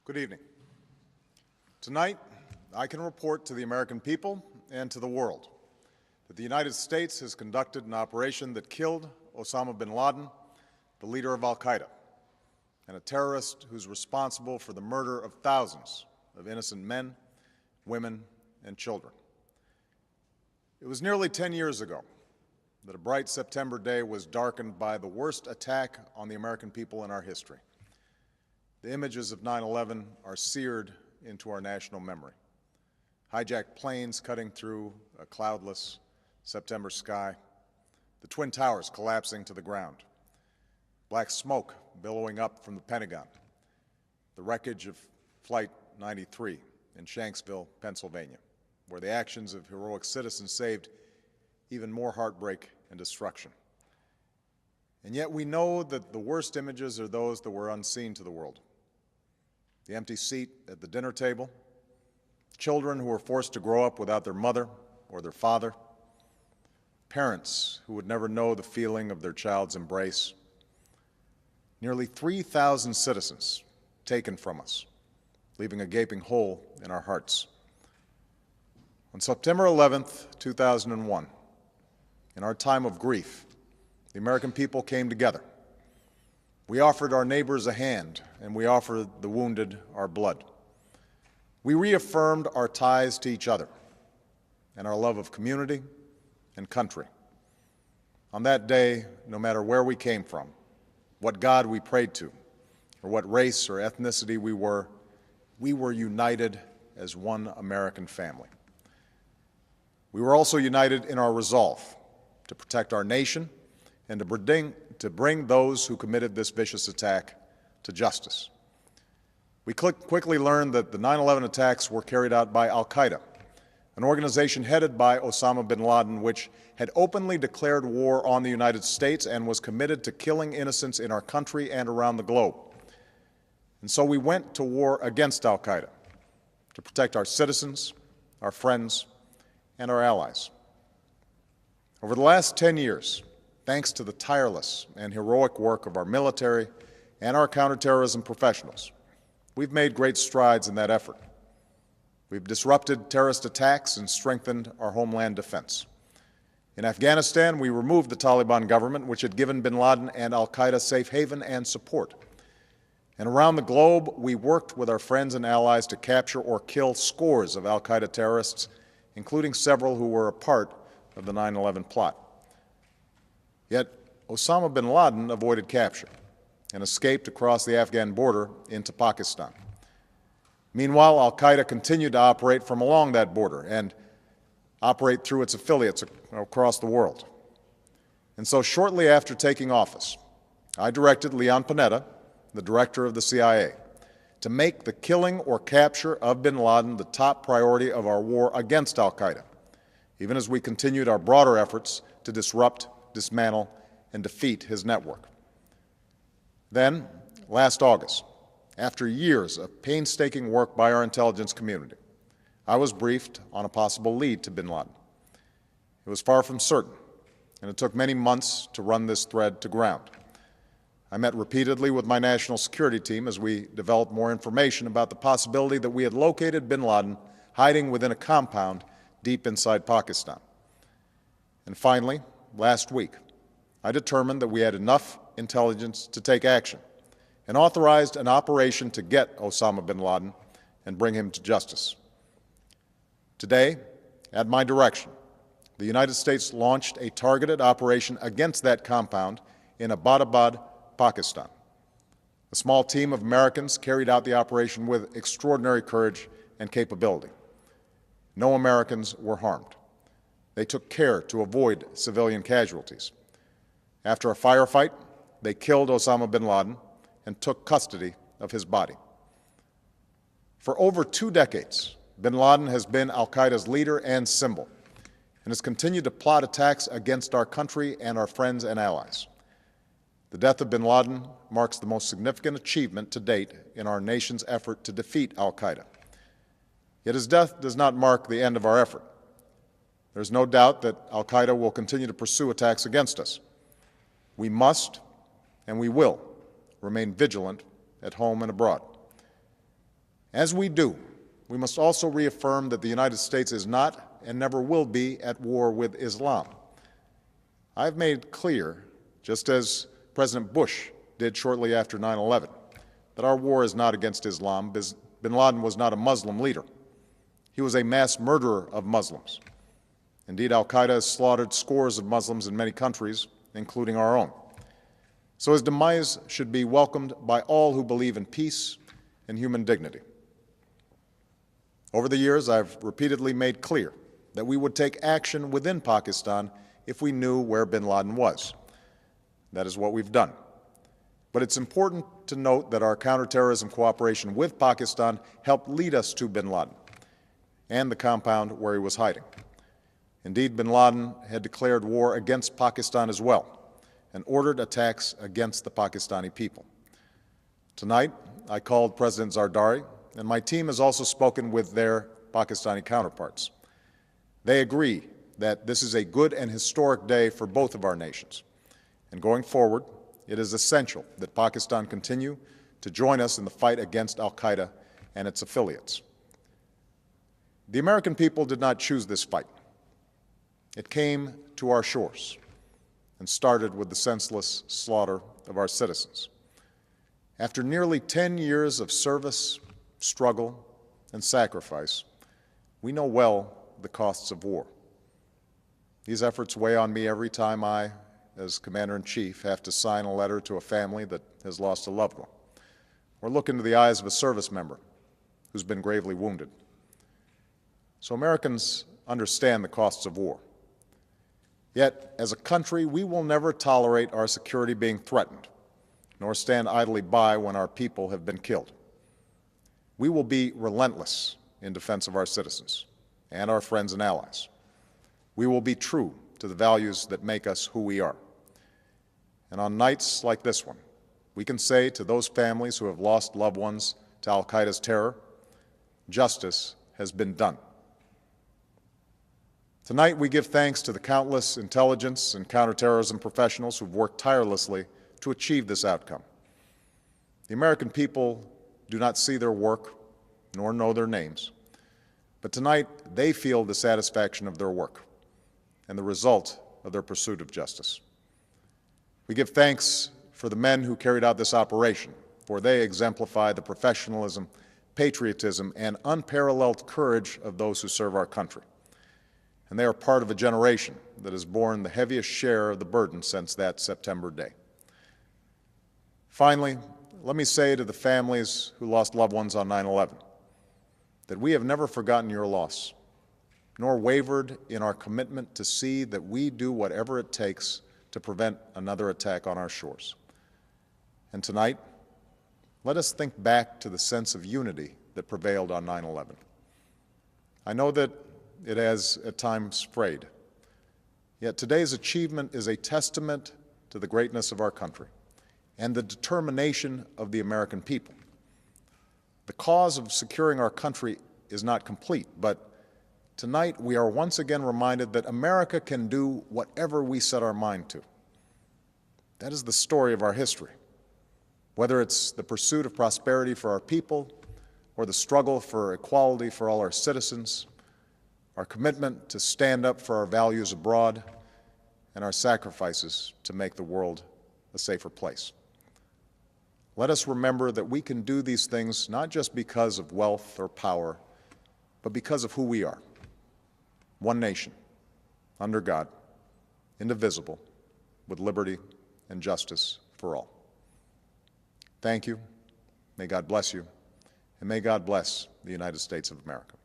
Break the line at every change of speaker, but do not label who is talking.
Good evening. Tonight, I can report to the American people and to the world that the United States has conducted an operation that killed Osama bin Laden, the leader of Al-Qaeda, and a terrorist who's responsible for the murder of thousands of innocent men, women, and children. It was nearly 10 years ago that a bright September day was darkened by the worst attack on the American people in our history. The images of 9/11 are seared into our national memory. Hijacked planes cutting through a cloudless September sky, the Twin Towers collapsing to the ground, black smoke billowing up from the Pentagon, the wreckage of Flight 93 in Shanksville, Pennsylvania, where the actions of heroic citizens saved even more heartbreak and destruction. And yet we know that the worst images are those that were unseen to the world. The empty seat at the dinner table, children who were forced to grow up without their mother or their father, parents who would never know the feeling of their child's embrace, nearly 3,000 citizens taken from us, leaving a gaping hole in our hearts. On September 11th, 2001, in our time of grief, the American people came together. We offered our neighbors a hand, and we offered the wounded our blood. We reaffirmed our ties to each other and our love of community and country. On that day, no matter where we came from, what God we prayed to, or what race or ethnicity we were united as one American family. We were also united in our resolve to protect our nation and to bring those who committed this vicious attack to justice. We quickly learned that the 9/11 attacks were carried out by Al-Qaeda, an organization headed by Osama bin Laden, which had openly declared war on the United States and was committed to killing innocents in our country and around the globe. And so we went to war against Al-Qaeda to protect our citizens, our friends, and our allies. Over the last 10 years, thanks to the tireless and heroic work of our military and our counterterrorism professionals, we've made great strides in that effort. We've disrupted terrorist attacks and strengthened our homeland defense. In Afghanistan, we removed the Taliban government, which had given bin Laden and Al-Qaeda safe haven and support. And around the globe, we worked with our friends and allies to capture or kill scores of Al-Qaeda terrorists, including several who were a part of the 9/11 plot. Yet Osama bin Laden avoided capture and escaped across the Afghan border into Pakistan. Meanwhile, Al-Qaeda continued to operate from along that border and operate through its affiliates across the world. And so shortly after taking office, I directed Leon Panetta, the director of the CIA, to make the killing or capture of bin Laden the top priority of our war against Al-Qaeda, even as we continued our broader efforts to disrupt, dismantle, and defeat his network. Then, last August, after years of painstaking work by our intelligence community, I was briefed on a possible lead to bin Laden. It was far from certain, and it took many months to run this thread to ground. I met repeatedly with my national security team as we developed more information about the possibility that we had located bin Laden hiding within a compound deep inside Pakistan. And finally, last week, I determined that we had enough intelligence to take action and authorized an operation to get Osama bin Laden and bring him to justice. Today, at my direction, the United States launched a targeted operation against that compound in Abbottabad, Pakistan. A small team of Americans carried out the operation with extraordinary courage and capability. No Americans were harmed. They took care to avoid civilian casualties. After a firefight, they killed Osama bin Laden and took custody of his body. For over 2 decades, bin Laden has been Al-Qaeda's leader and symbol, and has continued to plot attacks against our country and our friends and allies. The death of bin Laden marks the most significant achievement to date in our nation's effort to defeat Al-Qaeda. Yet his death does not mark the end of our effort. There's no doubt that Al-Qaeda will continue to pursue attacks against us. We must and we will remain vigilant at home and abroad. As we do, we must also reaffirm that the United States is not and never will be at war with Islam. I've made clear, just as President Bush did shortly after 9/11, that our war is not against Islam. Bin Laden was not a Muslim leader. He was a mass murderer of Muslims. Indeed, Al-Qaeda has slaughtered scores of Muslims in many countries, including our own. So his demise should be welcomed by all who believe in peace and human dignity. Over the years, I've repeatedly made clear that we would take action within Pakistan if we knew where bin Laden was. That is what we've done. But it's important to note that our counterterrorism cooperation with Pakistan helped lead us to bin Laden and the compound where he was hiding. Indeed, bin Laden had declared war against Pakistan as well and ordered attacks against the Pakistani people. Tonight, I called President Zardari, and my team has also spoken with their Pakistani counterparts. They agree that this is a good and historic day for both of our nations. And going forward, it is essential that Pakistan continue to join us in the fight against Al-Qaeda and its affiliates. The American people did not choose this fight. It came to our shores and started with the senseless slaughter of our citizens. After nearly 10 years of service, struggle, and sacrifice, we know well the costs of war. These efforts weigh on me every time I, as Commander-in-Chief, have to sign a letter to a family that has lost a loved one, or look into the eyes of a service member who's been gravely wounded. So Americans understand the costs of war. Yet, as a country, we will never tolerate our security being threatened, nor stand idly by when our people have been killed. We will be relentless in defense of our citizens and our friends and allies. We will be true to the values that make us who we are. And on nights like this one, we can say to those families who have lost loved ones to Al-Qaeda's terror, justice has been done. Tonight, we give thanks to the countless intelligence and counterterrorism professionals who've worked tirelessly to achieve this outcome. The American people do not see their work nor know their names, but tonight they feel the satisfaction of their work and the result of their pursuit of justice. We give thanks for the men who carried out this operation, for they exemplify the professionalism, patriotism, and unparalleled courage of those who serve our country. And they are part of a generation that has borne the heaviest share of the burden since that September day. Finally, let me say to the families who lost loved ones on 9/11 that we have never forgotten your loss, nor wavered in our commitment to see that we do whatever it takes to prevent another attack on our shores. And tonight, let us think back to the sense of unity that prevailed on 9/11. I know that it has at times frayed, yet today's achievement is a testament to the greatness of our country and the determination of the American people. The cause of securing our country is not complete, but tonight we are once again reminded that America can do whatever we set our mind to. That is the story of our history. Whether it's the pursuit of prosperity for our people or the struggle for equality for all our citizens, our commitment to stand up for our values abroad, and our sacrifices to make the world a safer place. Let us remember that we can do these things not just because of wealth or power, but because of who we are. One nation, under God, indivisible, with liberty and justice for all. Thank you. May God bless you, and may God bless the United States of America.